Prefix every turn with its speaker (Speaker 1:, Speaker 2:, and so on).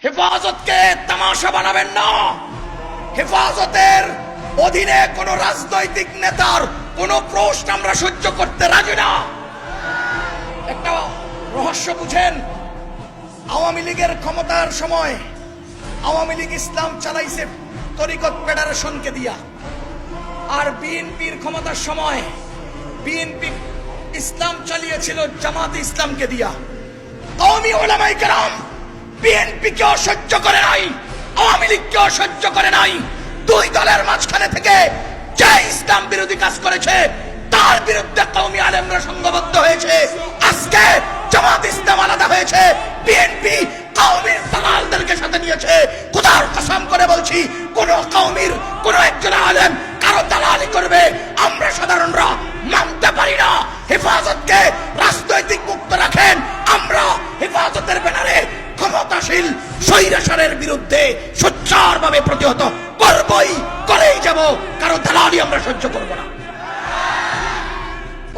Speaker 1: হেফাজতকে তামাশা বানাবেন না। হেফাজতের অধীনে কোন রাজনৈতিক নেতার কোন প্রশ্ন আমরা সহ্য করতে রাজি না। একটা রহস্য বুঝেন, আওয়ামী লীগের ক্ষমতার সময় আওয়ামী লীগ ইসলাম চালাইছে তরিকত ফেডারেশনকে দিয়া, আর বিএনপির ক্ষমতার সময় বিএনপি ইসলাম চালিয়েছিল জামাত ইসলামকে দিয়া। কওমি উলামায়ে কেরাম বিএনপি কে সহ্য করে নাই, আওয়ামী লীগ কে সহ্য করে নাই। দুই দলের মাঝখানে থেকে যে ইসলাম বিরোধী কাজ করেছে তার বিরুদ্ধে কওমি আলেমরা সংঘবদ্ধ হয়েছে। আজকে জামাত ইসলাম আলাদা হয়েছে, বিএনপি কওমির দালালদেরকে সাথে নিয়েছে। খোদার কসম করে বলছি, কোন কওমির কোন একজন আলেম কারো দালালি করবে আমরা সাধারণরা মানতে পারি না। হেফাজতকে রাজনৈতিক মুক্ত রাখেন, আমরা হেফাজতের ব্যানারে ক্ষমতাশীল স্বৈরাচারের বিরুদ্ধে সোচ্চারভাবে প্রতিহত করবই, করেই যাব। কারো দালালি আমরা সহ্য করব।